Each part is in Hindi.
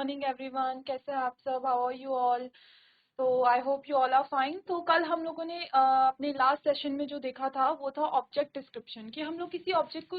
मॉर्निंग एवरीवन, कैसे हैं आप सब? How are you all? तो I hope you all are fine. तो कल हम लोगों ने अपने लास्ट सेशन में जो देखा था वो था ऑब्जेक्ट डिस्क्रिप्शन, कि हम लोग किसी ऑब्जेक्ट को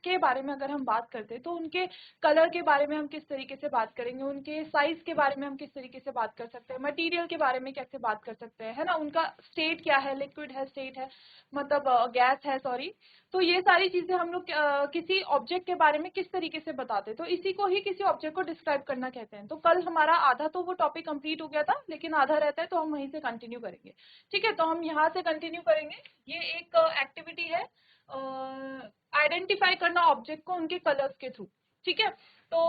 के बारे में अगर हम बात करते हैं तो उनके कलर के बारे में हम किस तरीके से बात करेंगे, उनके साइज के बारे में हम किस तरीके से बात कर सकते हैं, मटेरियल के बारे में कैसे बात कर सकते हैं, है ना, उनका स्टेट क्या है, लिक्विड है, स्टेट है, मतलब गैस है, सॉरी। तो ये सारी चीजें हम लोग किसी ऑब्जेक्ट के बारे में किस तरीके से बताते हैं, तो इसी को ही किसी ऑब्जेक्ट को डिस्क्राइब करना कहते हैं। तो कल हमारा आधा तो वो टॉपिक कंप्लीट हो गया था, लेकिन आधा रहता है तो हम वहीं से कंटिन्यू करेंगे। ठीक है, तो हम यहाँ से कंटिन्यू करेंगे। ये एक एक्टिविटी है, आइडेंटिफाई करना ऑब्जेक्ट को उनके कलर्स के थ्रू। ठीक है, तो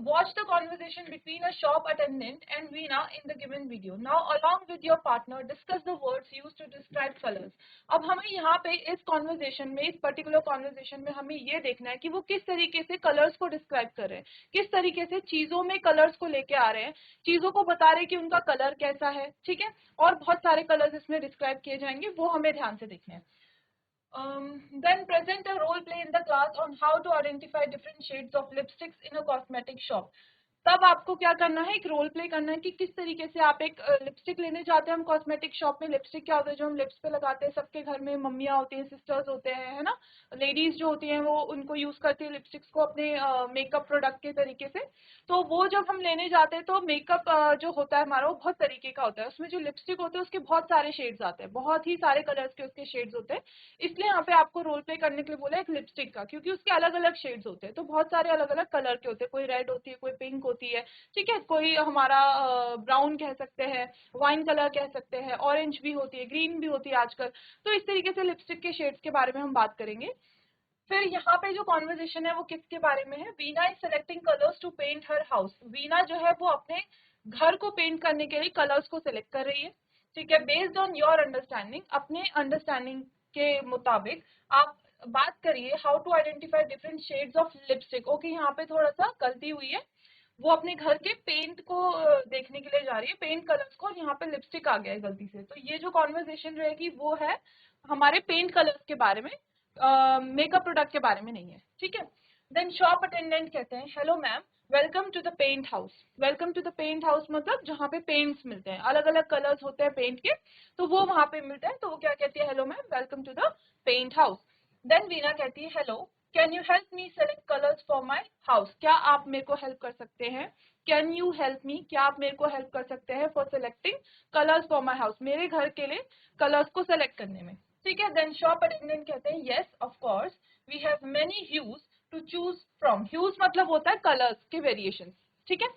watch the conversation between a shop attendant and Veena in the given video. Now, along with your partner, discuss the words used to describe colors. अब हमें यहाँ पे इस कॉन्वर्जेशन में, इस पर्टिकुलर कॉन्वर्जेशन में हमें ये देखना है कि वो किस तरीके से कलर्स को डिस्क्राइब कर रहे हैं, किस तरीके से चीजों में कलर्स को लेके आ रहे हैं, चीजों को बता रहे हैं कि उनका कलर कैसा है। ठीक है, और बहुत सारे कलर्स इसमें डिस्क्राइब किए जाएंगे, वो हमें ध्यान से देखने हैं। Then present a role play in the class on how to identify different shades of lipsticks in a cosmetic shop. तब आपको क्या करना है, एक रोल प्ले करना है कि किस तरीके से आप एक लिपस्टिक लेने जाते हैं हम कॉस्मेटिक शॉप में। लिपस्टिक क्या होता है, जो हम लिप्स पे लगाते हैं, सबके घर में मम्मियाँ होती हैं, सिस्टर्स होते हैं, है ना, लेडीज जो होती हैं वो उनको यूज करती है लिपस्टिक्स को अपने मेकअप प्रोडक्ट के तरीके से। तो वो जब हम लेने जाते हैं तो मेकअप जो होता है हमारा वो बहुत तरीके का होता है, उसमें जो लिपस्टिक होते हैं उसके बहुत सारे शेड्स आते हैं, बहुत ही सारे कलर्स के उसके शेड्स होते हैं। इसलिए यहाँ पे आपको रोल प्ले करने के लिए बोला एक लिपस्टिक का, क्योंकि उसके अलग अलग शेड्स होते हैं, तो बहुत सारे अलग अलग कलर के होते हैं, कोई रेड होती है, कोई पिंक होती है, ठीक है, कोई हमारा ब्राउन कह सकते हैं, वाइन कलर कह सकते हैं, ऑरेंज भी होती है, ग्रीन भी होती है आजकल। तो इस तरीके से लिपस्टिक के शेड्स के बारे में हम बात करेंगे। फिर यहाँ पे जो कॉन्वर्जेशन है वो किसके बारे में है, Veena is selecting colours to paint her house. Veena जो है वो अपने घर को पेंट करने के लिए कलर्स को सिलेक्ट कर रही है। ठीक है, बेस्ड ऑन योर अंडरस्टैंडिंग, अपने अंडरस्टैंडिंग के मुताबिक आप बात करिए how to identify different shades of lipstick. Okay, यहाँ पे थोड़ा सा गलती हुई है, वो अपने घर के पेंट को देखने के लिए जा रही है, पेंट कलर्स को, और यहाँ पे लिपस्टिक आ गया है गलती से। तो ये जो कॉन्वर्जेशन रहेगी वो है हमारे पेंट कलर्स के बारे में, मेकअप प्रोडक्ट के बारे में नहीं है। ठीक है, देन शॉप अटेंडेंट कहते हैं hello ma'am, welcome to the paint house. Welcome to the paint house मतलब जहाँ पे पेंट्स मिलते हैं, अलग अलग कलर्स होते हैं पेंट के, तो वो वहां पे मिलते हैं। तो वो क्या कहती है, hello ma'am, welcome to the paint house. Then Veena कहती है hello, can you help me select colours for my house. क्या आप मेरे को हेल्प कर सकते हैं, कैन यू हेल्प मी, क्या आप मेरे को हेल्प कर सकते हैं for selecting colours for my house, मेरे घर के लिए कलर्स को सेलेक्ट करने में। ठीक है, देन शॉप अटेंडेंट कहते हैं yes of course we have many hues to choose from. Hues मतलब होता है कलर्स के वेरिएशन। ठीक है,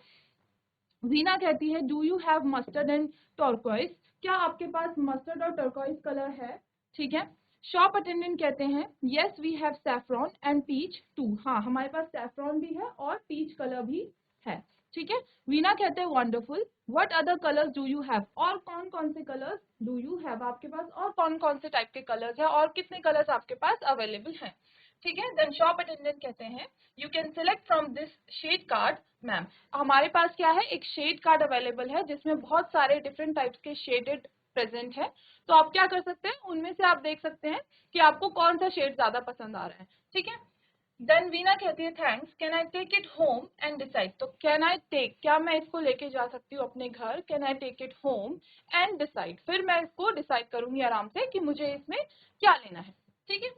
वीना कहती है do you have mustard and turquoise, क्या आपके पास मस्टर्ड और टर्कोइज कलर है। ठीक है, शॉप अटेंडेंट कहते हैं yes we have saffron and peach too, हाँ हमारे पास सैफ्रॉन भी है और पीच कलर भी है। ठीक है, वीना कहते हैं wonderful, what other colours do you have, और कौन कौन से कलर्स डू यू हैव आपके पास, और कौन कौन से टाइप के कलर्स है और कितने कलर्स आपके पास अवेलेबल हैं। ठीक है, देन शॉप अटेंडेंट कहते हैं you can select from this shade card ma'am. हमारे पास क्या है, एक शेड कार्ड अवेलेबल है जिसमें बहुत सारे डिफरेंट टाइप्स के शेडेड प्रेजेंट है। तो आप क्या कर सकते हैं, उनमें से आप देख सकते हैं कि आपको कौन सा शेड ज्यादा पसंद आ रहा है। ठीक है, देन वीना कहती है thanks, can I take it home and decide. तो कैन आई टेक, क्या मैं इसको लेके जा सकती हूँ अपने घर, can I take it home and decide, फिर मैं इसको डिसाइड करूंगी आराम से कि मुझे इसमें क्या लेना है। ठीक है,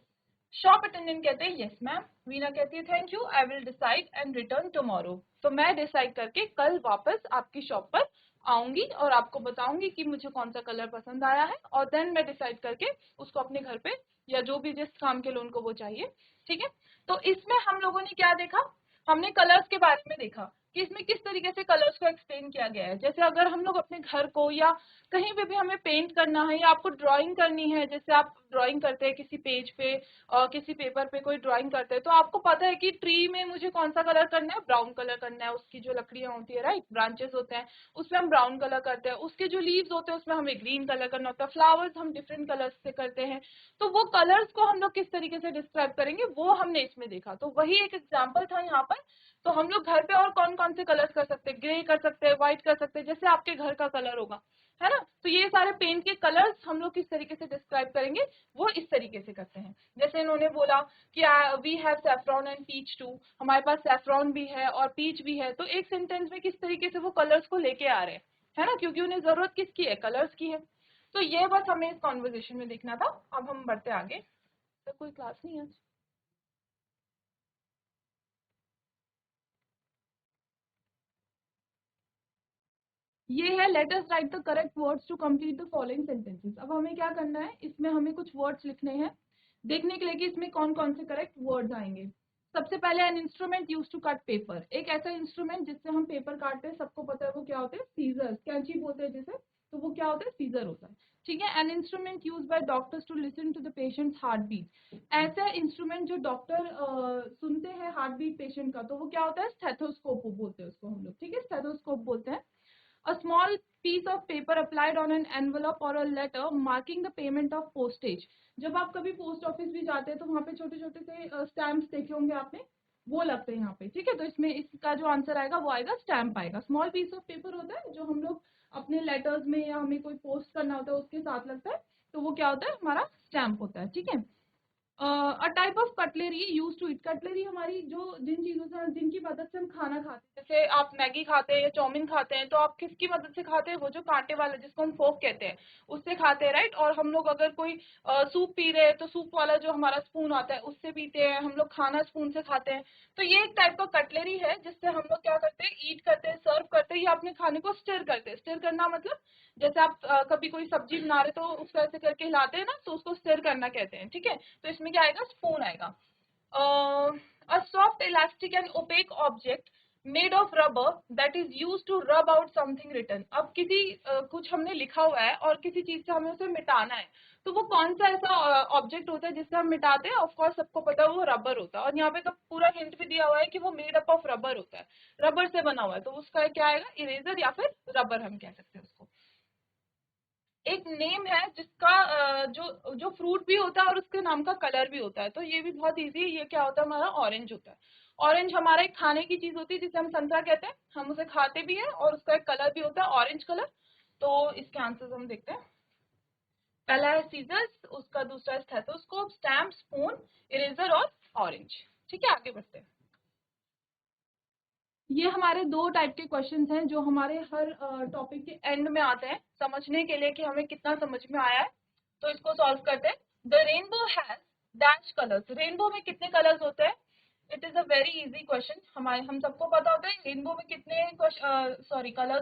शॉप अटेंडेंट कहते हैं यस मैम। वीना कहती है thank you, I will decide and return tomorrow. तो मैं डिसाइड करके कल वापस आपकी शॉप पर आऊंगी और आपको बताऊंगी कि मुझे कौन सा कलर पसंद आया है, और देन मैं डिसाइड करके उसको अपने घर पे, या जो भी जिस काम के लिए उनको वो चाहिए। ठीक है, तो इसमें हम लोगों ने क्या देखा, हमने कलर्स के बारे में देखा कि इसमें किस तरीके से कलर्स को एक्सप्लेन किया गया है। जैसे अगर हम लोग अपने घर को या कहीं पे भी हमें पेंट करना है या आपको ड्राइंग करनी है, जैसे आप ड्राइंग करते हैं किसी पेज पे और किसी पेपर पे कोई ड्राइंग करते हैं, तो आपको पता है कि ट्री में मुझे कौन सा कलर करना है, ब्राउन कलर करना है, उसकी जो लकड़ियां होती है, राइट, ब्रांचेस होते हैं, उसमें हम ब्राउन कलर करते हैं, उसके जो लीव्स होते हैं उसमें हमें ग्रीन कलर करना होता है, फ्लावर्स हम डिफरेंट कलर्स से करते हैं। तो वो कलर्स को हम लोग किस तरीके से डिस्क्राइब करेंगे वो हमने इसमें देखा। तो वही एक एग्जाम्पल था यहाँ पर। तो हम लोग घर पे और कौन कौन से कलर्स कर सकते हैं, ग्रे कर सकते हैं, व्हाइट कर सकते हैं, जैसे आपके घर का कलर होगा, है ना। तो ये सारे पेंट के कलर्स हम लोग किस तरीके से डिस्क्राइब करेंगे, वो इस तरीके से करते हैं। जैसे इन्होंने बोला कि we have saffron and peach too, हमारे पास सैफ्रॉन भी है और पीच भी है। तो एक सेंटेंस में किस तरीके से वो कलर्स को लेके आ रहे हैं, है ना, क्योंकि उन्हें जरूरत किसकी है, कलर्स की है। तो ये बस हमें इस कॉन्वर्जेशन में देखना था। अब हम बढ़ते आगे। तो कोई क्लास नहीं है। ये है let us write the correct words to complete the following sentences. अब हमें क्या करना है, इसमें हमें कुछ वर्ड्स लिखने हैं, देखने के लिए कि इसमें कौन कौन से करेक्ट वर्ड्स आएंगे। सबसे पहले an instrument use to cut paper, एक ऐसा इंस्ट्रूमेंट जिससे हम पेपर काटते हैं, सबको पता है वो क्या होते हैं, सीजर्स, कैंची बोलते हैं जिसे, तो वो क्या होता है, सीजर होता है। ठीक है। An instrument use by doctors to listen to the patient's heart beat, ऐसा इंस्ट्रूमेंट जो डॉक्टर सुनते हैं हार्ट बीट पेशेंट का, तो वो क्या होता है, स्टेथोस्कोप बोलते हैं उसको हम लोग। ठीक है, स्टेथोस्कोप बोलते हैं। A small piece of paper applied on an envelope or a letter marking the payment of postage. जब आप कभी पोस्ट ऑफिस भी जाते हैं तो वहाँ पे छोटे छोटे से स्टैम्प्स देखे होंगे आपने, वो लगते हैं यहाँ पे। ठीक है, तो इसमें इसका जो आंसर आएगा वो आएगा स्टैम्प आएगा। स्मॉल पीस ऑफ पेपर होता है जो हम लोग अपने लेटर्स में या हमें कोई पोस्ट करना होता है उसके साथ लगता है, तो वो क्या होता है, हमारा स्टैम्प होता है। ठीक है। A type of cutlery use to eat, cutlery हमारी जो जिन चीजों से जिनकी मदद से हम खाना खाते हैं, जैसे आप मैगी खाते हैं या चाउमीन खाते हैं, तो आप किसकी मदद से खाते हैं, वो जो कांटे वाला जिसको हम फोक कहते हैं, उससे खाते हैं, राइट। और हम लोग अगर कोई सूप पी रहे हैं तो सूप वाला जो हमारा स्पून आता है उससे पीते हैं, हम लोग खाना स्पून से खाते हैं। तो ये एक टाइप का कटलेरी है जिससे हम लोग क्या करते हैं, ईट करते हैं, सर्व करते हैं या अपने खाने को स्टिर करते हैं। स्टिर करना मतलब जैसे आप कभी कोई सब्जी बना रहे तो उसको ऐसे करके हिलाते हैं ना, तो उसको स्टिर करना कहते हैं। ठीक है, तो इसमें क्या आएगा, स्पून आएगा। A soft elastic and opaque object made of rubber that is use to rub out something written. अब किसी कुछ हमने लिखा हुआ है और किसी चीज से हमें उसे मिटाना है, तो वो कौन सा ऐसा ऑब्जेक्ट होता है जिससे हम मिटाते हैं, ऑफ कोर्स सबको पता है वो रबर होता है। और यहाँ पे तो पूरा हिंट भी दिया हुआ है कि वो मेड अप ऑफ रबर होता है, रबर से बना हुआ है, तो उसका क्या आएगा, इरेजर या फिर रबर हम कह सकते हैं उसको। एक नेम है जिसका जो जो फ्रूट भी होता है और उसके नाम का कलर भी होता है, तो ये भी बहुत इजी है। ये क्या होता है, हमारा ऑरेंज होता है। ऑरेंज हमारा एक खाने की चीज होती है जिसे हम संतरा कहते हैं, हम उसे खाते भी हैं और उसका एक कलर भी होता है ऑरेंज कलर। तो इसके आंसर्स हम देखते हैं। पहला है सीजर्स, उसका दूसरा है स्टेथोस्कोप, स्टैम्प, स्पून, इरेजर और ऑरेंज। ठीक है, आगे बढ़ते हैं। ये हमारे दो टाइप के क्वेश्चंस हैं जो हमारे हर टॉपिक के एंड में आते हैं, समझने के लिए कि हमें कितना समझ में आया है। तो इसको सॉल्व करते हैं। The rainbow has dash colours, rainbow में कितने कलर्स होते हैं। It is a very easy question, हमारे हम सबको पता होता है रेनबो में कितने कलर्स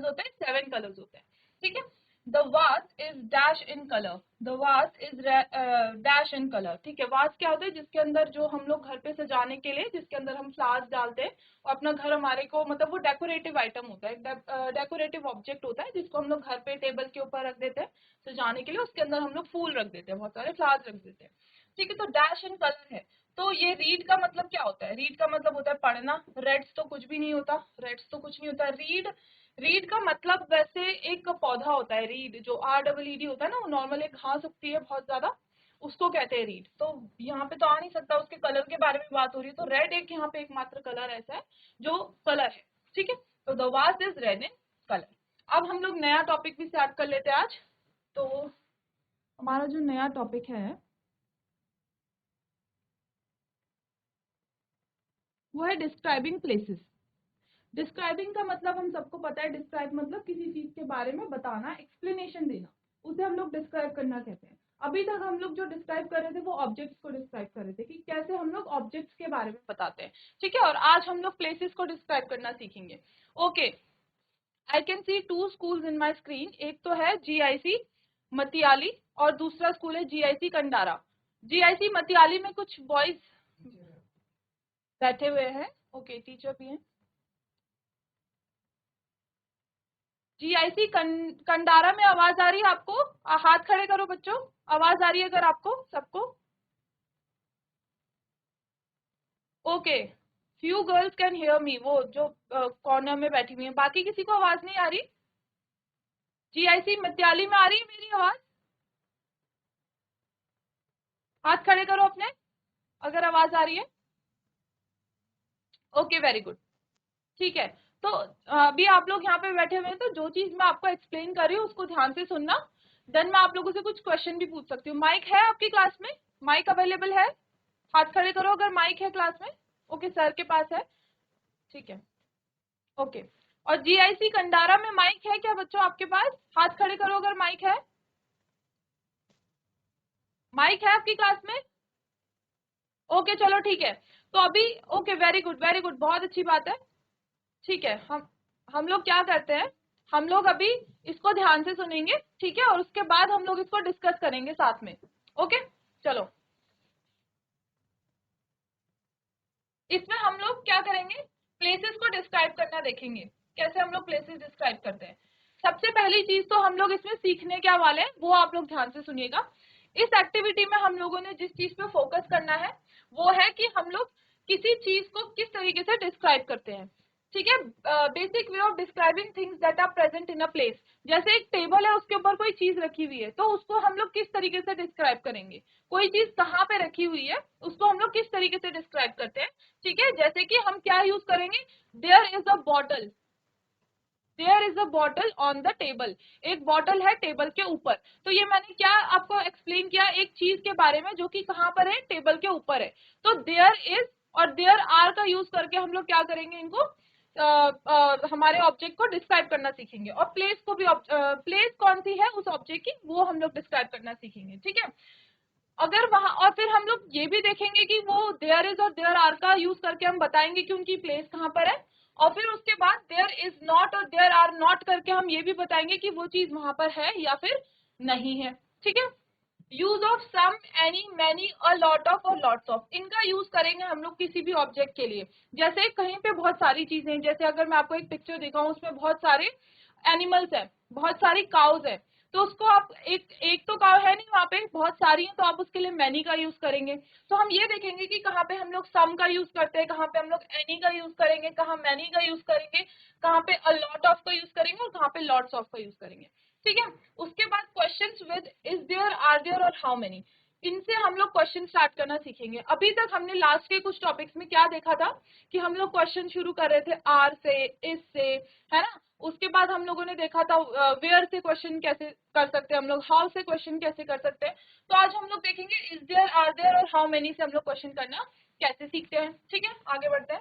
होते हैं, 7 कलर्स होते हैं। ठीक है। द वास is dash in colour, the वास इज डैश इन कलर। ठीक है, वास क्या होता है, जिसके अंदर जो हम लोग घर पे सजाने के लिए जिसके अंदर हम फ्लावर्स डालते हैं और अपना घर हमारे को, मतलब वो डेकोरेटिव आइटम होता है, डेकोरेटिव ऑब्जेक्ट होता है जिसको हम लोग घर पे टेबल के ऊपर रख देते हैं सजाने के लिए, उसके अंदर हम लोग फूल रख देते हैं, बहुत सारे फ्लावर्स रख देते हैं। ठीक है, तो डैश इन कलर है। तो ये रीड का मतलब क्या होता है, रीड का मतलब होता है पढ़ना, रेड्स तो कुछ भी नहीं होता, रेड्स तो कुछ नहीं होता। रीड, रीड का मतलब वैसे एक पौधा होता है, रीड जो REED होता है ना, वो नॉर्मल एक घास उगती है बहुत ज्यादा, उसको कहते हैं रीड। तो यहाँ पे तो आ नहीं सकता, उसके कलर के बारे में बात हो रही है, तो रेड एक यहाँ पे एकमात्र कलर ऐसा है जो कलर है। ठीक है, तो द वास इज रेड इन कलर। अब हम लोग नया टॉपिक भी स्टार्ट कर लेते हैं आज। तो हमारा जो नया टॉपिक है वो है डिस्क्राइबिंग प्लेसेस। डिस्क्राइबिंग का मतलब हम सबको पता है, डिस्क्राइब मतलब किसी चीज के बारे में बताना, एक्सप्लेनेशन देना, उसे हम लोग डिस्क्राइब करना कहते हैं। अभी तक हम लोग जो डिस्क्राइब कर रहे थे वो ऑब्जेक्ट्स को डिस्क्राइब कर रहे थे कि कैसे हम लोग ऑब्जेक्ट्स के बारे में बताते हैं। ठीक है, और आज हम लोग प्लेसेस को डिस्क्राइब करना सीखेंगे। Okay, I can see 2 schools in my screen, एक तो है GIC मतियाली और दूसरा स्कूल है GIC कंडारा। GIC मतियाली में कुछ बॉयज बैठे हुए हैं, ओके, टीचर भी हैं। GIC कंडारा में आवाज आ रही है आपको, हाथ खड़े करो बच्चों, आवाज आ रही है अगर आपको सबको। Okay, few girls can hear me, वो जो कॉर्नर में बैठी हुई है, बाकी किसी को आवाज नहीं आ रही। GIC मत्याली में आ रही है मेरी आवाज, हाथ खड़े करो अपने अगर आवाज आ रही है। Okay, very good. ठीक है, तो अभी आप लोग यहाँ पे बैठे हुए हैं, तो जो चीज मैं आपको एक्सप्लेन कर रही हूँ उसको ध्यान से सुनना। देन मैं आप लोगों से कुछ क्वेश्चन भी पूछ सकती हूँ। माइक है आपकी क्लास में? माइक अवेलेबल है? हाथ खड़े करो अगर माइक है क्लास में। ओके, सर के पास है, ठीक है, ओके। और जीआईसी कंडारा में माइक है क्या बच्चों आपके पास? हाथ खड़े करो अगर माइक है। माइक है आपकी क्लास में? ओके चलो ठीक है। तो अभी okay, very good very good, बहुत अच्छी बात है। ठीक है, हम लोग क्या करते हैं, हम लोग अभी इसको ध्यान से सुनेंगे, ठीक है, और उसके बाद हम लोग इसको डिस्कस करेंगे साथ में। ओके चलो, इसमें हम लोग क्या करेंगे, प्लेसेस को डिस्क्राइब करना देखेंगे, कैसे हम लोग प्लेसेस डिस्क्राइब करते हैं। सबसे पहली चीज तो हम लोग इसमें सीखने क्या वाले हैं वो आप लोग ध्यान से सुनिएगा। इस एक्टिविटी में हम लोगों ने जिस चीज पे फोकस करना है वो है कि हम लोग किसी चीज को किस तरीके से डिस्क्राइब करते हैं, ठीक है। Basic way of describing things that are present in a place. जैसे एक टेबल है, उसके ऊपर कोई चीज रखी हुई है, तो उसको हम लोग किस तरीके से डिस्क्राइब करेंगे। कोई चीज कहाँ पे रखी हुई है उसको हम लोग किस तरीके से डिस्क्राइब करते हैं, ठीक है। जैसे कि हम क्या यूज करेंगे, there is a bottle, there is a bottle on the table. एक बॉटल है टेबल के ऊपर। तो ये मैंने क्या आपको एक्सप्लेन किया, एक चीज के बारे में जो कि कहाँ पर है, टेबल के ऊपर है। तो देयर इज और देयर आर का यूज करके हम लोग क्या करेंगे, इनको हमारे ऑब्जेक्ट को डिस्क्राइब करना सीखेंगे। और प्लेस को भी प्लेस कौन सी है उस ऑब्जेक्ट की वो हम लोग डिस्क्राइब करना सीखेंगे, ठीक है। अगर वहां, और फिर हम लोग ये भी देखेंगे कि वो देयर इज और देयर आर का यूज करके हम बताएंगे कि उनकी प्लेस कहाँ पर है। और फिर उसके बाद देयर इज नॉट और देयर आर नॉट करके हम ये भी बताएंगे कि वो चीज वहां पर है या फिर नहीं है, ठीक है। Use of some, any, many, a lot of और लॉट्स ऑफ, इनका यूज करेंगे हम लोग किसी भी ऑब्जेक्ट के लिए। जैसे कहीं पे बहुत सारी चीजें हैं, जैसे अगर मैं आपको एक पिक्चर दिखाऊं उसमें बहुत सारे एनिमल्स हैं, बहुत सारी काउज है, तो उसको आप एक एक तो काउ है नहीं वहां पे, बहुत सारी हैं, तो आप उसके लिए मैनी का यूज करेंगे। तो हम ये देखेंगे कि कहाँ पे हम लोग सम का यूज करते हैं, कहाँ पे हम लोग एनी का यूज करेंगे, कहाँ मैनी का यूज करेंगे, कहाँ पे अ लॉट ऑफ का यूज करेंगे और कहाँ पे लॉट्स ऑफ का यूज करेंगे, ठीक है। उसके बाद questions with is there, are there और हाउ मेनी, इनसे हम लोग क्वेश्चन स्टार्ट करना सीखेंगे। अभी तक हमने लास्ट के कुछ टॉपिक्स में क्या देखा था कि हम लोग क्वेश्चन शुरू कर रहे थे आर से, इस से, है ना। उसके बाद हम लोगों ने देखा था वेयर से क्वेश्चन कैसे कर सकते हैं हम लोग, हाउ से क्वेश्चन कैसे कर सकते हैं। तो आज हम लोग देखेंगे इज देयर, आर देयर और हाउ मेनी से हम लोग क्वेश्चन करना कैसे सीखते हैं, ठीक है। आगे बढ़ते हैं।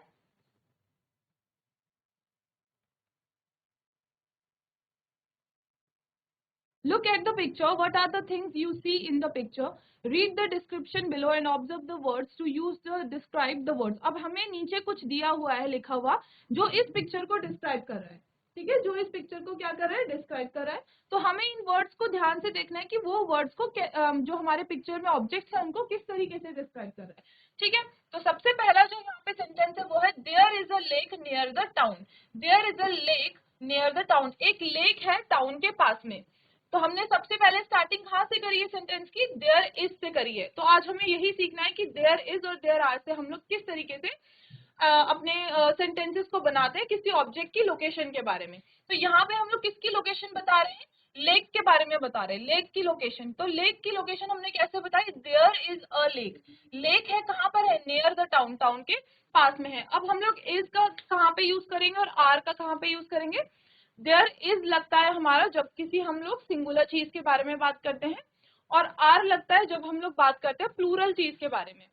Look at the picture. What are the things you see in the picture? Read the description below and observe the words to use the describe the words. अब हमें नीचे कुछ दिया हुआ है लिखा हुआ जो इस पिक्चर को डिस्क्राइब कर रहा है, ठीक है, जो इस पिक्चर को क्या कर रहा है, डिस्क्राइब कर रहा है। तो हमें इन वर्ड्स को ध्यान से देखना है कि वो वर्ड्स को जो हमारे पिक्चर में ऑब्जेक्ट्स है उनको किस तरीके से डिस्क्राइब कर रहा है, ठीक है। तो सबसे पहला जो यहाँ पे सेंटेंस है वो है there is a lake near the town. There is a lake near the town, एक लेक है टाउन के पास में। तो हमने सबसे पहले स्टार्टिंग कहाँ से करी है सेंटेंस की, देयर इज से करी है। तो आज हमें यही सीखना है कि देयर इज और देयर आर से हम लोग किस तरीके से अपने सेंटेंसेस को बनाते हैं किसी ऑब्जेक्ट की लोकेशन के बारे में। तो यहाँ पे हम लोग किसकी लोकेशन बता रहे हैं, लेक के बारे में बता रहे हैं, लेक की लोकेशन। तो लेक की लोकेशन हमने कैसे बताई, there is a lake, lake है कहाँ पर है, नियर द टाउन, टाउन के पास में है। अब हम लोग इज का कहाँ पे यूज करेंगे और आर का कहाँ पे यूज करेंगे। देयर इज लगता है हमारा जब किसी हम लोग सिंगुलर चीज के बारे में बात करते हैं, और आर लगता है जब हम लोग बात करते हैं प्लूरल चीज के बारे में।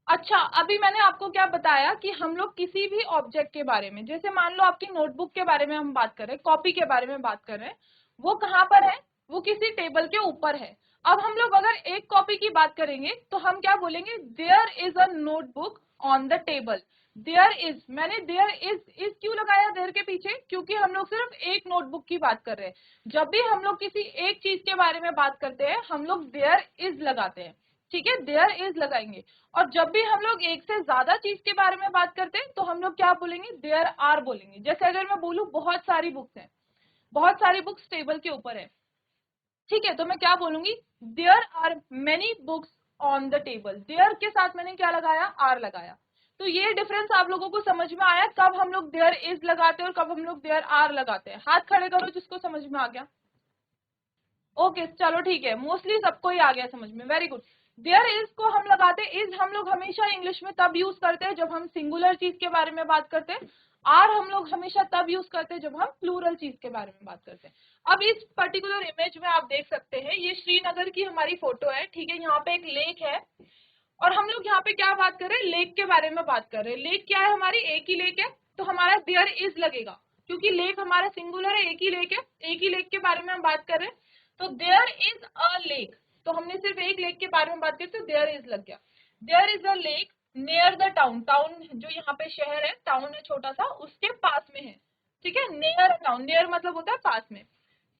अच्छा, अभी मैंने आपको क्या बताया कि हम लोग किसी भी ऑब्जेक्ट के बारे में, जैसे मान लो आपकी नोटबुक के बारे में हम बात कर रहे हैं, कॉपी के बारे में बात कर रहे हैं, वो कहाँ पर है, वो किसी टेबल के ऊपर है। अब हम लोग अगर एक कॉपी की बात करेंगे तो हम क्या बोलेंगे, there is a notebook on the table. There is, मैंने देयर इज क्यों लगाया देयर के पीछे, क्योंकि हम लोग सिर्फ एक नोटबुक की बात कर रहे हैं। जब भी हम लोग किसी एक चीज के बारे में बात करते हैं हम लोग देयर इज लगाते हैं, ठीक है, देयर इज लगाएंगे। और जब भी हम लोग एक से ज्यादा चीज के बारे में बात करते हैं तो हम लोग क्या बोलेंगे, देयर आर बोलेंगे। जैसे अगर मैं बोलूं बहुत सारी बुक्स हैं, बहुत सारी बुक्स टेबल के ऊपर है, ठीक है, तो मैं क्या बोलूंगी, there are many books on the table. There के साथ मैंने क्या लगाया, आर लगाया। तो ये डिफरेंस आप लोगों को समझ में आया, कब हम लोग देयर इज लगाते हैं और कब हम लोग देयर आर लगाते हैं। हाथ खड़े करो जिसको समझ में आ गया। ओके चलो ठीक है, मोस्टली सबको ही आ गया समझ में, वेरी गुड। देयर इज को हम लगाते हैं, इज हम लोग हमेशा इंग्लिश में तब यूज करते हैं जब हम सिंगुलर चीज के बारे में बात करते हैं। आर हम लोग हमेशा तब यूज करते हैं जब हम प्लूरल चीज के बारे में बात करते हैं। अब इस पर्टिकुलर इमेज में आप देख सकते हैं, ये श्रीनगर की हमारी फोटो है, ठीक है। यहाँ पे एक लेक है और हम लोग यहाँ पे क्या बात कर रहे हैं, लेक के बारे में बात कर रहे हैं। लेक क्या है हमारी, एक ही लेक है, तो हमारा देयर इज लगेगा, क्योंकि लेक हमारा सिंगुलर है, एक ही लेक है, एक ही लेक के बारे में हम बात कर रहे हैं, तो देयर इज अ लेक। तो हमने सिर्फ एक लेक के बारे में बात की तो देयर इज लग गया। There is a lake near the town, town जो यहाँ पे शहर है, टाउन है छोटा सा, उसके पास में है, ठीक है। नियर टाउन, नियर मतलब होता है पास में।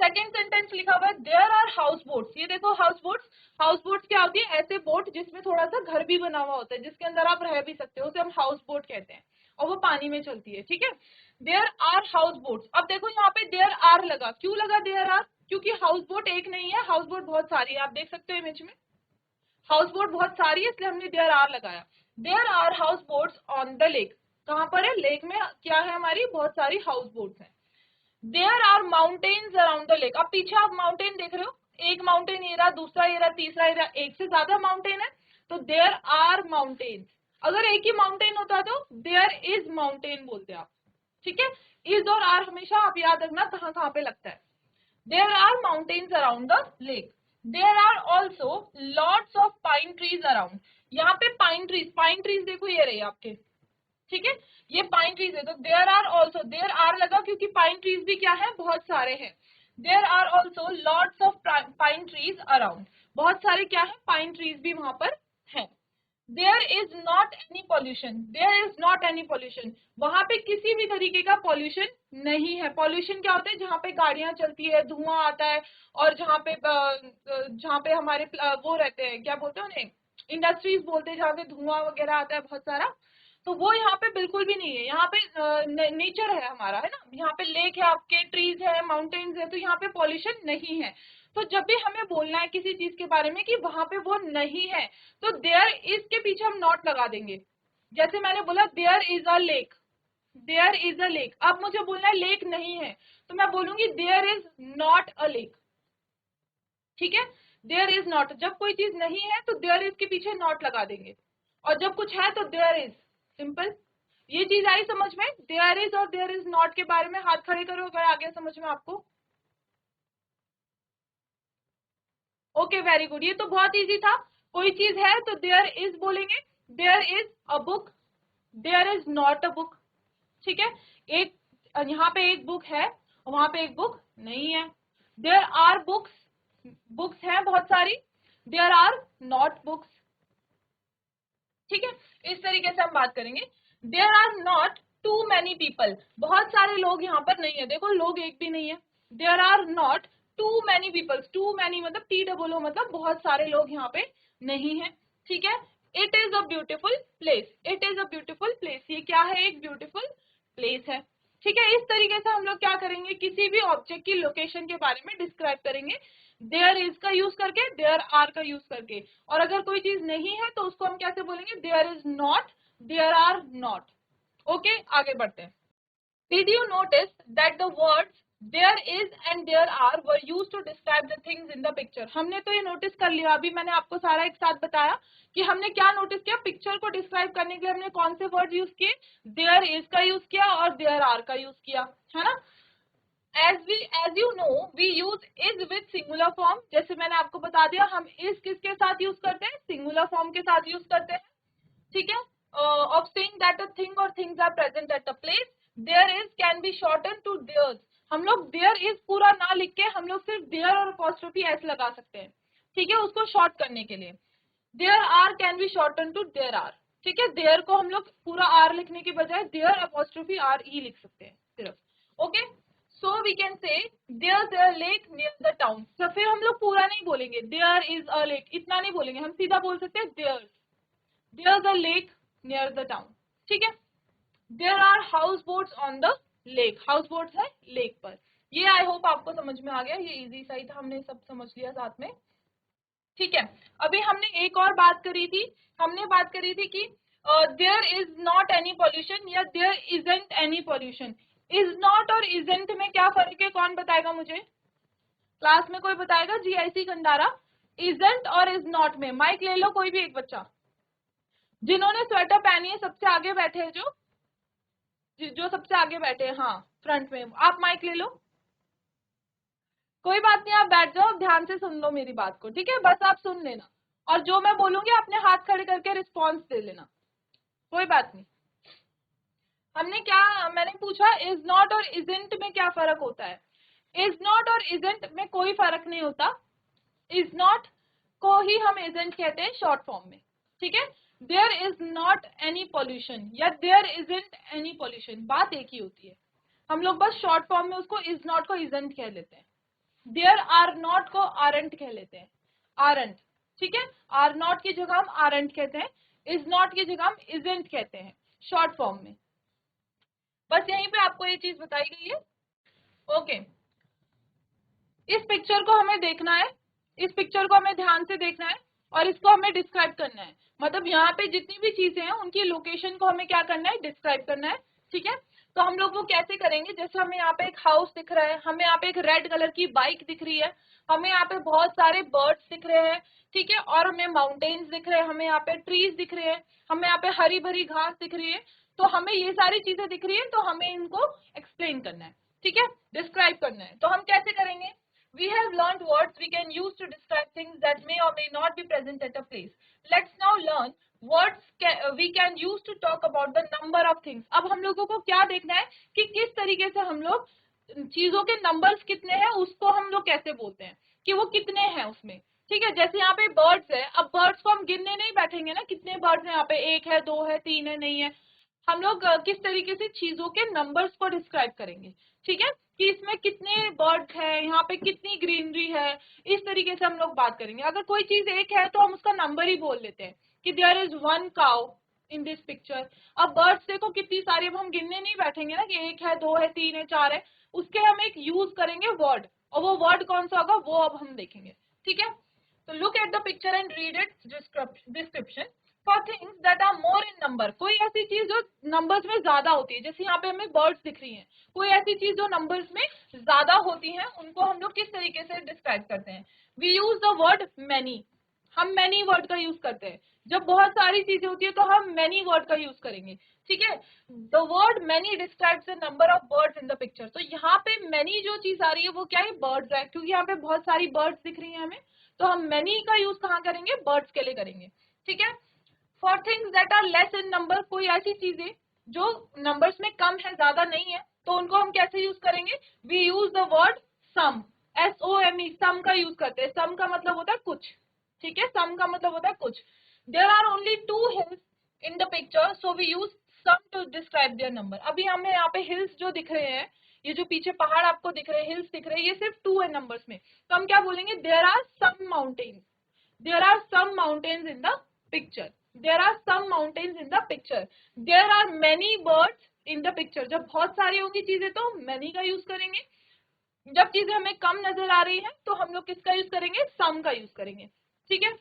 सेकेंड सेंटेंस लिखा हुआ है देयर आर हाउस बोट्स। ये देखो हाउस बोट्स, हाउस बोट्स क्या होती है, ऐसे बोट जिसमें थोड़ा सा घर भी बना हुआ होता है, जिसके अंदर आप रह भी सकते हो, उसे हम हाउस बोट कहते हैं, और वो पानी में चलती है, ठीक है। There are house boats. अब देखो यहाँ पे देयर आर लगा, क्यों लगा देयर आर, क्योंकि हाउस बोट एक नहीं है, हाउस बोट बहुत सारी है, आप देख सकते हो इमेज में हाउस बोट बहुत सारी है, इसलिए हमने देयर आर लगाया। There are house boats on the lake, कहाँ पर है, लेक में क्या है हमारी, बहुत सारी हाउस बोट्स हैं। There are mountains around the lake. अब पीछे आप माउंटेन देख रहे हो, एक माउंटेन ये रहा, दूसरा ये रहा, तीसरा ये रहा, एक से ज्यादा माउंटेन है, तो देयर आर माउंटेन्स। अगर एक ही माउंटेन होता तो देयर इज माउंटेन बोलते आप, ठीक है। इज और आर हमेशा आप याद रखना कहाँ कहाँ पे लगता है। There are mountains around the lake. There are also lots of pine trees around. यहाँ पे पाइन ट्रीज देखो ये रही आपके, ठीक है, ये पाइन ट्रीज है, तो there are also, there are लगा क्योंकि पाइन ट्रीज भी क्या है, बहुत सारे हैं। There are also lots of pine trees around, बहुत सारे क्या है, पाइन ट्रीज भी वहां पर हैं। There is not any pollution, there is not any pollution, वहां पे किसी भी तरीके का पॉल्यूशन नहीं है। पॉल्यूशन क्या होता है, जहाँ पे गाड़ियां चलती है, धुआं आता है, और जहाँ पे हमारे वो रहते हैं, क्या बोलते हैं उन्हें, इंडस्ट्रीज बोलते हैं, जहाँ पे धुआं वगैरह आता है बहुत सारा, तो वो यहाँ पे बिल्कुल भी नहीं है। यहाँ पे नेचर है हमारा, है ना, यहाँ पे लेक है आपके, ट्रीज है, माउंटेन्स है, तो यहाँ पे पॉल्यूशन नहीं है। तो जब भी हमें बोलना है किसी चीज के बारे में कि वहां पे वो नहीं है, तो देयर इज के पीछे हम नॉट लगा देंगे। जैसे मैंने बोला there is a lake, there is a lake, अब मुझे बोलना है लेक नहीं है, तो मैं बोलूंगी there is not a lake, ठीक है। देयर इज नॉट, जब कोई चीज नहीं है तो देयर इज के पीछे नॉट लगा देंगे, और जब कुछ है तो देयर इज, सिंपल। ये चीज आई समझ में, देयर इज और देयर इज नॉट के बारे में, हाथ खड़े करो अगर आ गया समझ में आपको। ओके वेरी गुड, ये तो बहुत इजी था। कोई चीज है तो देयर इज बोलेंगे, there is a book, there is not a book, ठीक है। एक यहाँ पे एक बुक है, वहां पे एक बुक नहीं है। देयर आर बुक्स, बुक्स हैं बहुत सारी, देयर आर नॉट बुक्स, ठीक है। इस तरीके से हम बात करेंगे। There are not too many people, बहुत सारे लोग यहाँ पर नहीं है, देखो लोग एक भी नहीं है। There are not too many people, too many मतलब टी डबल ओ मतलब बहुत सारे लोग यहाँ पे नहीं है, ठीक है। It is a beautiful place, it is a beautiful place, ये क्या है, एक ब्यूटिफुल प्लेस है, ठीक है। इस तरीके से हम लोग क्या करेंगे, किसी भी ऑब्जेक्ट की लोकेशन के बारे में डिस्क्राइब करेंगे, देयर इज का यूज करके, देयर आर का यूज करके। और अगर कोई चीज नहीं है तो उसको हम कैसे बोलेंगे, there is not, there are not. Okay आगे बढ़ते हैं। Did you notice that the words there is and there are were used to describe the things in the picture? हमने तो ये नोटिस कर लिया, अभी मैंने आपको सारा एक साथ बताया कि हमने क्या नोटिस किया, पिक्चर को डिस्क्राइब करने के लिए हमने कौन से वर्ड यूज किए, देयर इज का यूज किया और देयर आर का यूज किया, है ना। as you know we use is with singular form, जैसे मैंने आपको बता दिया हम is किसके साथ यूज करते हैं, सिंगुलर फॉर्म के साथ यूज करते हैं, ठीक है। of saying that a thing or things are present at a place, there is can be shortened to theirs। हम लोग there is पूरा ना लिख के हम लोग सिर्फ there और apostrophe s लगा सकते हैं, ठीक है, उसको शॉर्ट करने के लिए। there are can be shortened to there are, ठीक है। there को हम लोग पूरा r लिखने के बजाय there apostrophe r e लिख सकते हैं सिर्फ, okay. so we can say there's a lake near the town। तो फिर हम लोग पूरा नहीं बोलेंगे there is a lake, इतना नहीं बोलेंगे, हम सीधा बोल सकते हैं there's a lake near the town, ठीक है। there are houseboats on the lake, houseboats है लेक पर। ये आई होप आपको समझ में आ गया, ये इजी सा ही था, हमने सब समझ लिया साथ में, ठीक है। अभी हमने एक और बात करी थी, हमने बात करी थी कि there is not any pollution या there isn't any pollution. Is not और इजंट में क्या फर्क है, कौन बताएगा मुझे, क्लास में कोई बताएगा, जीआईसी खंडारा। इजंट और इज नॉट में माइक ले लो कोई भी एक बच्चा, जिन्होंने स्वेटर पहनी है सबसे आगे बैठे हैं जो, जो सबसे आगे बैठे हैं, हाँ फ्रंट में, आप माइक ले लो। कोई बात नहीं, आप बैठ जाओ, ध्यान से सुन लो मेरी बात को, ठीक है, बस आप सुन लेना, और जो मैं बोलूंगी अपने हाथ खड़े करके रिस्पॉन्स दे लेना, कोई बात नहीं। हमने क्या, मैंने पूछा इज नॉट और इजंट में क्या फर्क होता है। इज नॉट और इजंट में कोई फर्क नहीं होता। इज नॉट को ही हम इजंट कहते हैं शॉर्ट फॉर्म में, ठीक है। There is not any pollution या देयर इजंट एनी पॉल्यूशन, बात एक ही होती है, हम लोग बस शॉर्ट फॉर्म में उसको इज नॉट को इजंट कह लेते हैं। देयर आर नॉट को आरंट कह लेते हैं, आरंट, ठीक है। आर नॉट की जगह हम आरंट कहते हैं, इज नॉट की जगह हम इजंट कहते हैं शॉर्ट फॉर्म में। बस यहीं पे आपको ये चीज बताई गई है, ओके। इस पिक्चर को हमें देखना है, इस पिक्चर को हमें ध्यान से देखना है और इसको हमें डिस्क्राइब करना है, मतलब यहाँ पे जितनी भी चीजें हैं उनकी लोकेशन को हमें क्या करना है, डिस्क्राइब करना है, ठीक है। तो हम लोग वो कैसे करेंगे, जैसे हमें यहाँ पे एक हाउस दिख रहा है, हमें यहाँ पे एक रेड कलर की बाइक दिख रही है, हमें यहाँ पे बहुत सारे बर्ड्स दिख रहे हैं, ठीक है, और हमें माउंटेन्स दिख रहे हैं, हमें यहाँ पे ट्रीज दिख रहे हैं, हमें यहाँ पे हरी भरी घास दिख रही है, तो हमें ये सारी चीजें दिख रही है, तो हमें इनको एक्सप्लेन करना है, ठीक है, डिस्क्राइब करना है। तो हम कैसे करेंगे, we have learned words we can use to describe things that may or may not be present at a place. Let's now learn words we can use to talk about the number of things. अब हम लोगों को क्या देखना है कि किस तरीके से हम लोग चीजों के नंबर्स कितने हैं उसको हम लोग कैसे बोलते हैं, कि वो कितने हैं उसमें, ठीक है। जैसे यहाँ पे बर्ड्स है, अब बर्ड्स को हम गिनने नहीं बैठेंगे ना, कितने बर्ड्स हैं यहाँ पे, एक है, दो है, तीन है, नहीं है। हम लोग किस तरीके से चीजों के नंबर्स को डिस्क्राइब करेंगे, ठीक है, कि इसमें कितने बर्ड्स हैं, यहाँ पे कितनी ग्रीनरी है, इस तरीके से हम लोग बात करेंगे। अगर कोई चीज एक है तो हम उसका नंबर ही बोल लेते हैं कि there is one cow in this picture. अब बर्ड्स देखो कितनी सारी, अब हम गिनने नहीं बैठेंगे ना कि एक है, दो है, तीन है, चार है, उसके हम एक यूज करेंगे वर्ड, और वो वर्ड कौन सा होगा वो अब हम देखेंगे, ठीक है। तो look at the picture and read its description for things that are more in number. कोई ऐसी चीज जो नंबर्स में ज्यादा होती है, जैसे यहाँ पे हमें बर्ड्स दिख रही हैं, कोई ऐसी चीज जो नंबर्स में ज्यादा होती हैं उनको हम लोग किस तरीके से डिस्क्राइब करते हैं। We use the word many, हम मैनी वर्ड का यूज करते हैं, जब बहुत सारी चीजें होती है तो हम मैनी वर्ड का यूज करेंगे, ठीक है। The word many describes the number of birds in the picture. तो यहाँ पे मैनी जो चीज आ रही है वो क्या है, बर्ड्स है, क्योंकि यहाँ पे बहुत सारी बर्ड्स दिख रही है हमें, तो हम मैनी का यूज कहाँ करेंगे, बर्ड्स के लिए करेंगे, ठीक है। For things that are less in number, कोई ऐसी चीजें जो नंबर्स में कम है, ज्यादा नहीं है, तो उनको हम कैसे यूज करेंगे, we use the word some, SOME, some का यूज करते हैं। सम का मतलब होता है कुछ, ठीक है, सम का मतलब होता है कुछ। There are only 2 hills in the picture, so we use some to describe their number. अभी हमें यहाँ पे हिल्स जो दिख रहे हैं, ये जो पीछे पहाड़ आपको दिख रहे हैं, हिल्स दिख रहे हैं, ये सिर्फ 2 है नंबर्स में, तो हम क्या बोलेंगे, there are some mountains, there are some mountains in the picture, there are some mountains in the picture, there are many birds in the picture। जब बहुत सारी होंगी चीजें तो many का यूज करेंगे, जब चीजें हमें कम नजर आ रही हैं तो हम लोग किसका यूज करेंगे, some का यूज करेंगे, ठीक है।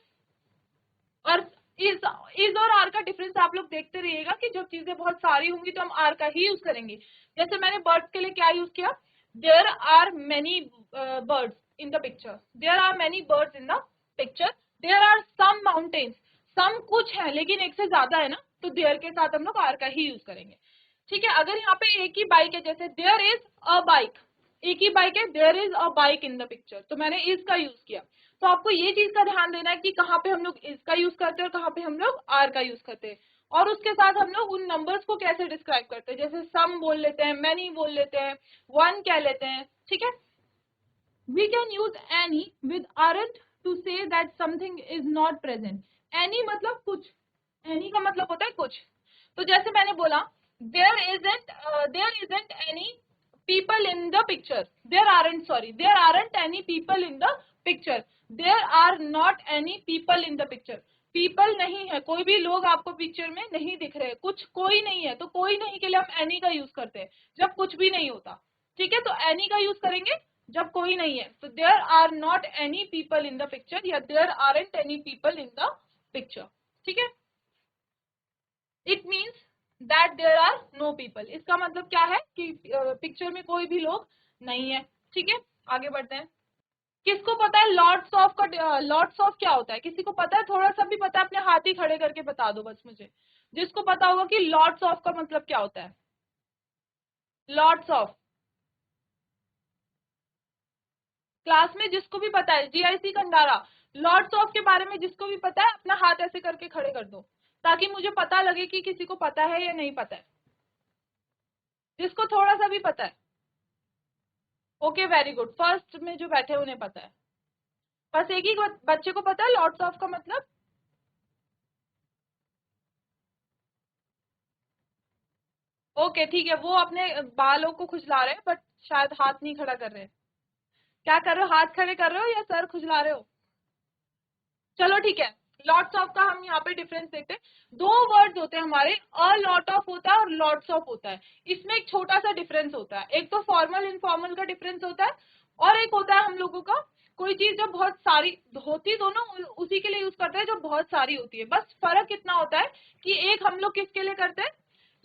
और इज और आर का डिफरेंस आप लोग देखते रहिएगा कि जब चीजें बहुत सारी होंगी तो हम आर का ही यूज करेंगे। जैसे मैंने बर्ड्स के लिए क्या यूज किया, there are many birds in the picture, there are many birds in the picture, there are some mountains, some कुछ है लेकिन एक से ज्यादा है ना, तो देयर के साथ हम लोग आर का ही यूज करेंगे, ठीक है। अगर यहाँ पे एक ही बाइक है, जैसे देयर इज अ बाइक, एक ही बाइक है, there is a bike in the picture, तो मैंने इज का यूज किया। तो आपको ये चीज का ध्यान देना है कि कहाँ पे हम लोग इज का यूज करते हैं और कहाँ पे हम लोग आर का यूज करते हैं, और उसके साथ हम लोग उन नंबर्स को कैसे डिस्क्राइब करते हैं, जैसे सम बोल लेते हैं, मैनी बोल लेते हैं, वन कह लेते हैं, ठीक है। We can use any with aren't to say that something is not present. Any मतलब कुछ, any का मतलब होता है कुछ। तो जैसे मैंने बोला there isn't any people in the picture, there aren't any people in the picture, there are not any people in the picture। people नहीं है, कोई भी लोग आपको पिक्चर में नहीं दिख रहे, कुछ कोई नहीं है, तो कोई नहीं के लिए हम any का यूज करते हैं जब कुछ भी नहीं होता, ठीक है। तो any का यूज करेंगे जब कोई नहीं है, तो there are not any people in the picture या there aren't any people in the picture, ठीक है। It means that there are no people, इसका मतलब क्या है कि पिक्चर में कोई भी लोग नहीं है, ठीक है। आगे बढ़ते हैं। किसको पता है लॉट्स ऑफ का, लॉट्स ऑफ क्या होता है, किसी को पता है, थोड़ा सा भी पता है अपने हाथ ही खड़े करके बता दो बस मुझे, जिसको पता होगा कि लॉट्स ऑफ का मतलब क्या होता है। Lots of. क्लास में जिसको भी पता है, जीआईसी कंडारा, लॉर्ड्स ऑफ के बारे में जिसको भी पता है अपना हाथ ऐसे करके खड़े कर दो, ताकि मुझे पता लगे कि किसी को पता है या नहीं पता है, जिसको थोड़ा सा भी पता है। ओके वेरी गुड, फर्स्ट में जो बैठे उन्हें पता है, बस एक ही बच्चे को पता है लॉर्ड्स ऑफ का मतलब। ओके ठीक है, वो अपने बालों को खुजला रहे हैं बट शायद हाथ नहीं खड़ा कर रहे हैं। क्या कर रहे हो, हाथ खड़े कर रहे हो या सर खुजला रहे हो? चलो ठीक है, लॉट्स ऑफ का हम यहाँ पे डिफरेंस देखते हैं। दो वर्ड्स होते हैं हमारे, अ लॉट ऑफ होता है और लॉट्स ऑफ होता है। इसमें एक छोटा सा डिफरेंस होता है, एक तो फॉर्मल इनफॉर्मल का डिफरेंस होता है, और एक होता है हम लोगों का कोई चीज जब बहुत सारी होती, दोनों उसी के लिए यूज करते हैं जो बहुत सारी होती है। बस फर्क इतना होता है कि एक हम लोग किसके लिए करते हैं,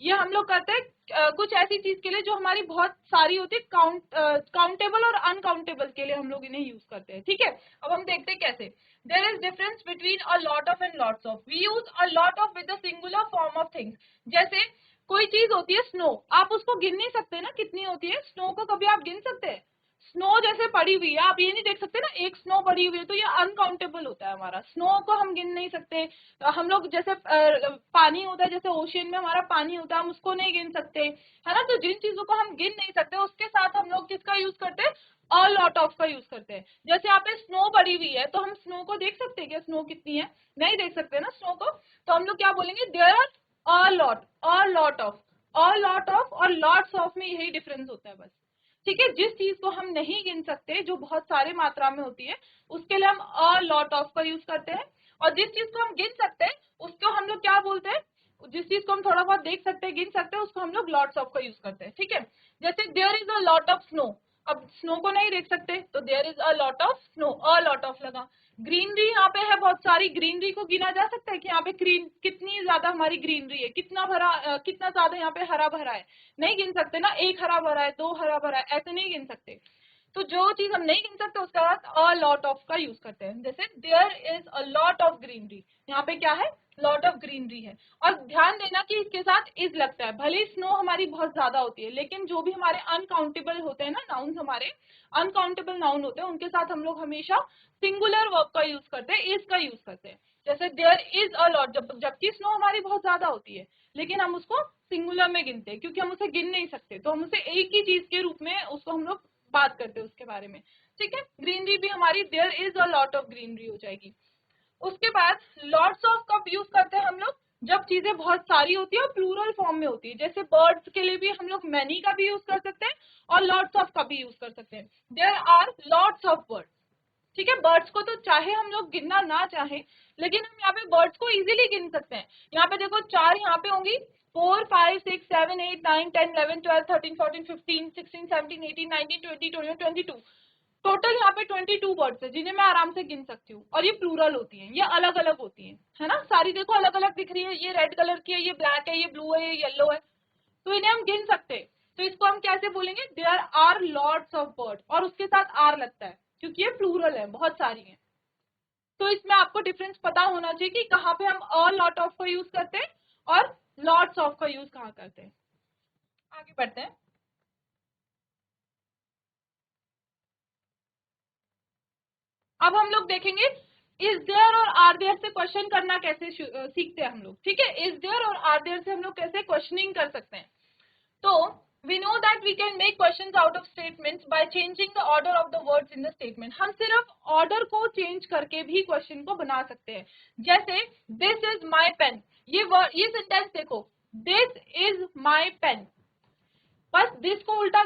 ये हम लोग करते हैं कुछ ऐसी चीज के लिए जो हमारी बहुत सारी होती है, काउंटेबल और अनकाउंटेबल के लिए हम लोग इन्हें यूज करते हैं। ठीक है, अब हम देखते हैं कैसे। There is difference between a lot of and lots of. We use a lot of with the singular form of things. जैसे कोई चीज होती है स्नो, आप उसको गिन नहीं सकते ना कितनी होती है, स्नो को कभी आप गिन सकते हैं? स्नो जैसे पड़ी हुई है, आप ये नहीं देख सकते ना एक स्नो पड़ी हुई है, तो ये अनकाउंटेबल होता है हमारा, स्नो को हम गिन नहीं सकते। हम लोग जैसे पानी होता है, जैसे ओशियन में हमारा पानी होता है, हम उसको नहीं गिन सकते, है ना। तो जिन चीजों को हम गिन नहीं सकते उसके साथ हम लोग किसका यूज करते हैं, अ लॉट ऑफ का यूज करते हैं। जैसे यहाँ पे स्नो पड़ी हुई है, तो हम स्नो को देख सकते हैं क्या, स्नो कितनी है, नहीं देख सकते ना स्नो को, तो हम लोग क्या बोलेंगे, there are a lot of, a lot of और लॉट्स ऑफ में यही डिफरेंस होता है बस। ठीक है, जिस चीज को हम नहीं गिन सकते जो बहुत सारे मात्रा में होती है, उसके लिए हम अ लॉट ऑफ का यूज करते हैं, और जिस चीज को हम गिन सकते हैं उसको हम लोग क्या बोलते हैं, जिस चीज को हम थोड़ा बहुत देख सकते हैं गिन सकते हैं उसको हम लोग लॉट्स ऑफ का यूज करते हैं। ठीक है, जैसे there is a lot of snow, अब स्नो को नहीं देख सकते तो there is a lot of snow, a lot of लगा। ग्रीनरी यहाँ पे है बहुत सारी, ग्रीनरी को गिना जा सकता है कि यहाँ पे ग्रीन कितनी ज्यादा हमारी ग्रीनरी है, कितना भरा कितना ज्यादा यहाँ पे हरा भरा है, नहीं गिन सकते ना, एक हरा भरा है, दो हरा भरा है, ऐसे नहीं गिन सकते। तो जो चीज हम नहीं गिन सकते उसका बाद अ लॉट ऑफ का यूज करते हैं, जैसे there is a lot of greenery, यहाँ पे क्या है, लॉट ऑफ ग्रीनरी है। और ध्यान देना कि इसके साथ इज लगता है, भले स्नो हमारी बहुत ज्यादा होती है, लेकिन जो भी हमारे अनकाउंटेबल होते हैं ना नाउन, हमारे अनकाउंटेबल नाउन होते हैं, उनके साथ हम लोग हमेशा सिंगुलर वर्ब का यूज करते हैं, इज का यूज करते हैं। जैसे देयर इज अ लॉट, जबकि स्नो हमारी बहुत ज्यादा होती है, लेकिन हम उसको सिंगुलर में गिनते हैं क्योंकि हम उसे गिन नहीं सकते, तो हम उसे एक ही चीज के रूप में उसको हम लोग बात करते हैं उसके बारे में। ठीक है, ग्रीनरी भी हमारी there is a lot of greenery हो जाएगी। उसके बाद लॉट्स ऑफ कब यूज करते हैं हम लोग, जब चीजें बहुत सारी होती है और प्लूरल फॉर्म में होती है। जैसे बर्ड्स के लिए भी हम लोग मैनी का भी यूज कर सकते हैं और लॉट्स ऑफ का भी यूज कर सकते हैं, there are lots of birds. ठीक है, बर्ड्स को तो चाहे हम लोग गिनना ना चाहे, लेकिन हम यहाँ पे बर्ड्स को इजीली गिन सकते हैं। यहाँ पे देखो चार यहाँ पे होंगी, 4 5 6 7 8 9 10 11 12 13 14 15 16 17 18 19 20 22, टोटल यहाँ पे 22 बर्ड्स है जिन्हें मैं आराम से गिन सकती हूँ, और ये प्लूरल होती हैं, ये अलग अलग होती हैं, है ना, सारी देखो अलग अलग दिख रही है, ये रेड कलर की है, ये ब्लैक है, ये ब्लू है, ये येलो है, तो इन्हें हम गिन सकते हैं। तो इसको हम कैसे बोलेंगे, there are lots of bird, और उसके साथ आर लगता है क्योंकि ये प्लूरल है, बहुत सारी है। तो इसमें आपको डिफरेंस पता होना चाहिए कि कहाँ पे हम अ लॉट ऑफ का यूज करते हैं और लॉट्स ऑफ का यूज कहाँ करते हैं। आगे बढ़ते हैं। अब हम लोग देखेंगे इज देयर और आर देयर से क्वेश्चन करना कैसे सीखते हैं हम लोग। ठीक है, इज देयर और आर देयर से हम लोग कैसे क्वेश्चनिंग कर सकते हैं। तो we know that we can make questions out of statements by changing the order of the words in the statement. हम सिर्फ ऑर्डर को चेंज करके भी क्वेश्चन को बना सकते हैं। जैसे this is my pen, ये सेंटेंस देखो, this is my pen, बस दिस को उल्टा,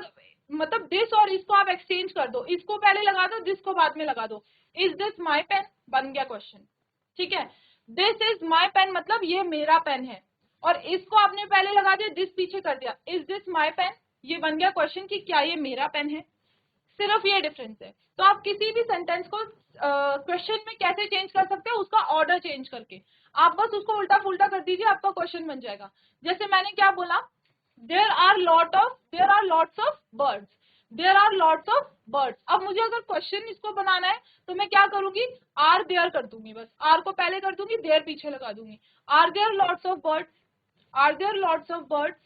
मतलब दिस और इसको आप एक्सचेंज कर दो, इसको पहले लगा दो, दिस को बाद में लगा दो, इज दिस माई पेन, बन गया क्वेश्चन। ठीक है, दिस इज माई पेन मतलब ये मेरा पेन है, और इसको आपने पहले लगा दिया, दिस पीछे कर दिया, इज दिस माई पेन, ये बन गया क्वेश्चन कि क्या ये मेरा पेन है। सिर्फ ये डिफरेंस है। तो आप किसी भी सेंटेंस को क्वेश्चन में कैसे चेंज कर सकते हैं, उसका ऑर्डर चेंज करके, आप बस उसको उल्टा पुल्टा कर दीजिए, आपका क्वेश्चन बन जाएगा। जैसे मैंने क्या बोला, there are lots of birds, there are lots of birds. अब मुझे अगर क्वेश्चन इसको बनाना है तो मैं क्या करूंगी, आर देयर कर दूंगी, बस आर को पहले कर दूंगी, देयर पीछे लगा दूंगी, are there lots of birds, are there lots of birds,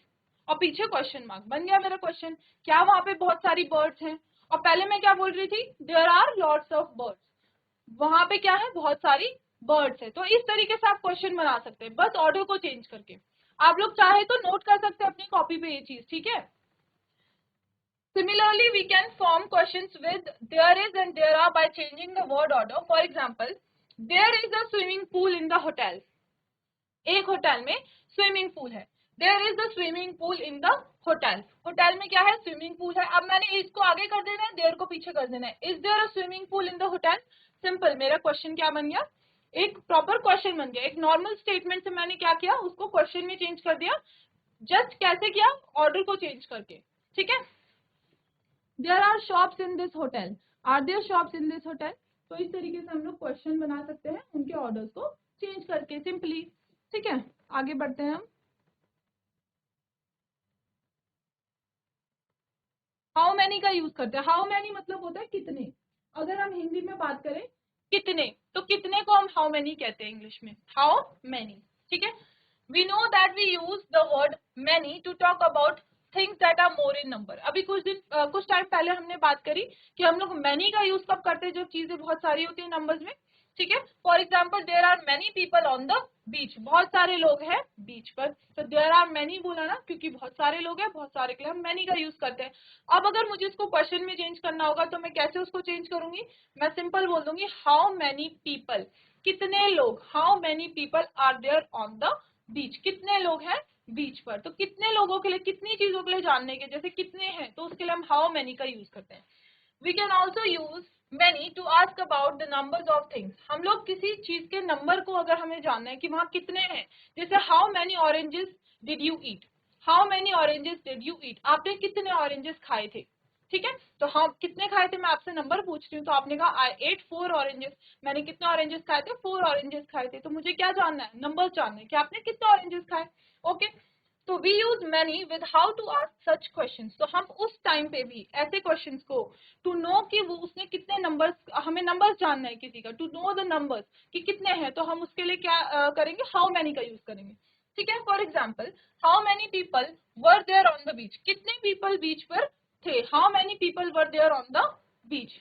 और पीछे क्वेश्चन मार्क, बन गया मेरा क्वेश्चन। क्या वहां पे बहुत सारी बर्ड्स हैं? और पहले मैं क्या बोल रही थी, there are lots of birds, वहां पे क्या है, बहुत सारी बर्ड्स है। तो इस तरीके से आप क्वेश्चन बना सकते हैं, बस ऑर्डर को चेंज करके। आप लोग चाहे तो नोट कर सकते हैं अपनी कॉपी पे ये चीज, ठीक है। Similarly, we can form questions with there is and there are by changing the word order. For example, there is a swimming pool in the hotel. एक होटल में स्विमिंग पूल है। There is the swimming pool in the hotel, hotel में क्या है, स्विमिंग पूल है। अब मैंने इसको आगे कर देना है, देयर को पीछे कर देना है। Is there a swimming pool in the hotel? Simple, मेरा क्वेश्चन क्या बन गया, एक प्रॉपर क्वेश्चन बन गया। एक नॉर्मल स्टेटमेंट से मैंने क्या किया, उसको क्वेश्चन में चेंज कर दिया। जस्ट कैसे किया, ऑर्डर को चेंज करके, ठीक है। There are shops in this hotel, are there shops in this hotel? तो इस तरीके से हम लोग क्वेश्चन बना सकते हैं उनके ऑर्डर्स को चेंज करके, सिंपली, ठीक है। आगे बढ़ते हैं हम। हाउ मैनी का यूज करते हैं। हाउ मैनी मतलब होता है कितने। अगर हम हिंदी में बात करें कितने, तो कितने को हम हाउ मैनी कहते हैं इंग्लिश में, हाउ मैनी, ठीक है। We know that we use the word many to talk about things that are more in number. अभी कुछ टाइम पहले हमने बात करी कि हम लोग मैनी का यूज कब करते हैं, जो चीजें बहुत सारी होती है नंबर्स में, ठीक है। For example, there are many people on the beach, बहुत सारे लोग हैं बीच पर। तो देयर आर मैनी बोला ना, क्योंकि बहुत सारे लोग हैं, बहुत सारे के लिए हम मैनी का यूज करते हैं। अब अगर मुझे इसको क्वेश्चन में चेंज करना होगा तो मैं कैसे उसको चेंज करूंगी, मैं सिंपल बोल दूंगी हाउ मैनी पीपल, कितने लोग, how many people are there on the beach, कितने लोग हैं बीच पर। तो कितने लोगों के लिए, कितनी चीजों के लिए जानने के, जैसे कितने हैं, तो उसके लिए हम हाउ मैनी का यूज करते हैं। We can also use many to ask about the numbers of things. हम लोग किसी चीज के नंबर को अगर हमें जानना है कि वहां कितने हैं, जैसे how many oranges did you eat? How many oranges did you eat? आपने कितने ऑरेंजेस खाए थे, ठीक है। तो हम कितने खाए थे, मैं आपसे नंबर पूछ रही हूँ, तो आपने कहा आई एट 4 ऑरेंजेस, मैंने कितने ऑरेंजेस खाए थे, 4 ऑरेंजेस खाए थे। तो मुझे क्या जानना है, नंबर जानना है कि आपने कितने ऑरेंजेस खाए, ओके। तो we use many with how to ask such questions. तो हम उस टाइम पे भी ऐसे क्वेश्चंस को, टू नो कि वो उसने कितने नंबर्स, हमें नंबर्स जानना है किसी का, टू नो द नंबर्स कि कितने हैं, तो हम उसके लिए क्या करेंगे, हाउ मैनी का यूज करेंगे, ठीक है। For example, how many people were there on the beach, कितने पीपल बीच पर थे, how many people were there on the beach,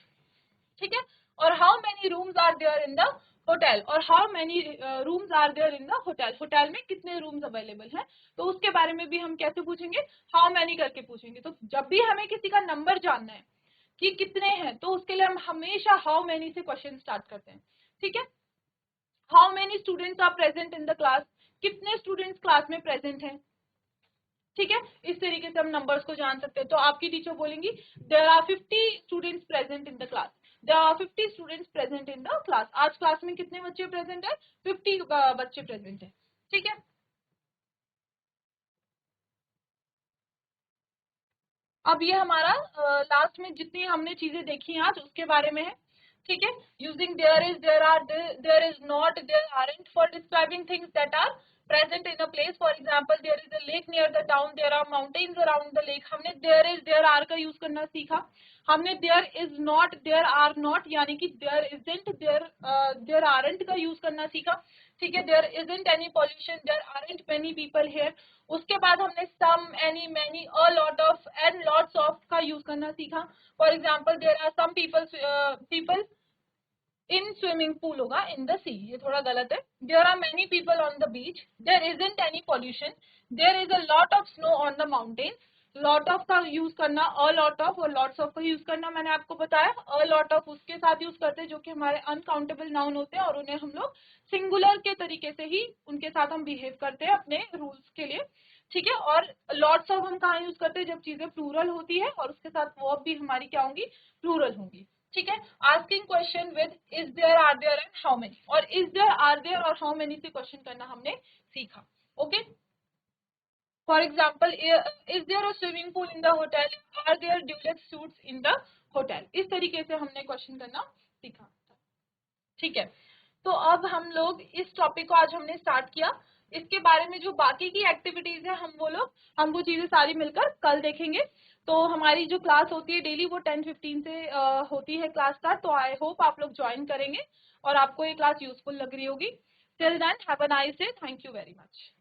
ठीक है। और how many rooms are there in the hotel, और how many rooms are there in the hotel, hotel में कितने रूम्स अवेलेबल हैं, तो उसके बारे में भी हम कैसे पूछेंगे, हाउ मैनी करके पूछेंगे। तो जब भी हमें किसी का नंबर जानना है कि कितने हैं, तो उसके लिए हम हमेशा हाउ मैनी से क्वेश्चन स्टार्ट करते हैं, ठीक है। How many students are present in the class, कितने स्टूडेंट्स क्लास में प्रेजेंट हैं, ठीक है। इस तरीके से हम नंबर्स को जान सकते हैं। तो आपकी टीचर बोलेंगी there are 50 students present in the class, there are 50 students present in the class. आज क्लास में कितने बच्चे प्रेजेंट है, 50 बच्चे प्रेजेंट है, ठीक है। अब ये हमारा लास्ट में जितनी हमने चीजें देखी आज उसके बारे में है, ठीक है। Using there is, there are, there is not, there aren't for describing things that are present in a place. For example, there is a lake near the town, there are mountains around the lake. हमने देयर इज, देयर आर का यूज करना सीखा। हमने there is not, there are not, यानी कि देयर इजंट, देयर आरंट का यूज करना सीखा, ठीक है। There isn't any pollution, there aren't many people here. उसके बाद हमने some, any, many, a lot of and lots of का यूज करना सीखा। For example, there are some people in swimming pool होगा इन द सी, ये थोड़ा गलत है। There are many people on the beach, there isn't any pollution, there is a lot of snow on the mountain. Lot of का यूज करना, अ लॉट ऑफ और लॉट्स ऑफ का यूज करना मैंने आपको बताया। अ लॉट ऑफ उसके साथ यूज करते हैं जो कि हमारे अनकाउंटेबल नाउन होते हैं, और उन्हें हम लोग सिंगुलर के तरीके से ही उनके साथ हम बिहेव करते हैं अपने रूल्स के लिए, ठीक है। और लॉट्स ऑफ हम कहाँ यूज करते हैं, जब चीजें प्लूरल होती है और उसके साथ वर्ब भी हमारी क्या होंगी, प्लूरल होंगी, ठीक है। Asking question with is there, are there and how many, और इज देयर, आर देयर और हाउ मेनी से क्वेश्चन करना हमने सीखा, okay. For example, is there a swimming pool in the hotel, are there deluxe suites in the hotel. इस तरीके से हमने क्वेश्चन करना सीखा, ठीक है। तो अब हम लोग इस टॉपिक को आज हमने स्टार्ट किया। इसके बारे में जो बाकी की एक्टिविटीज है हम वो चीजें सारी मिलकर कल देखेंगे। तो हमारी जो क्लास होती है डेली वो 10:15 से होती है क्लास स्टार्ट। तो आई होप आप लोग ज्वाइन करेंगे और आपको ये क्लास यूजफुल लग रही होगी। Till then have a nice day, thank you very much.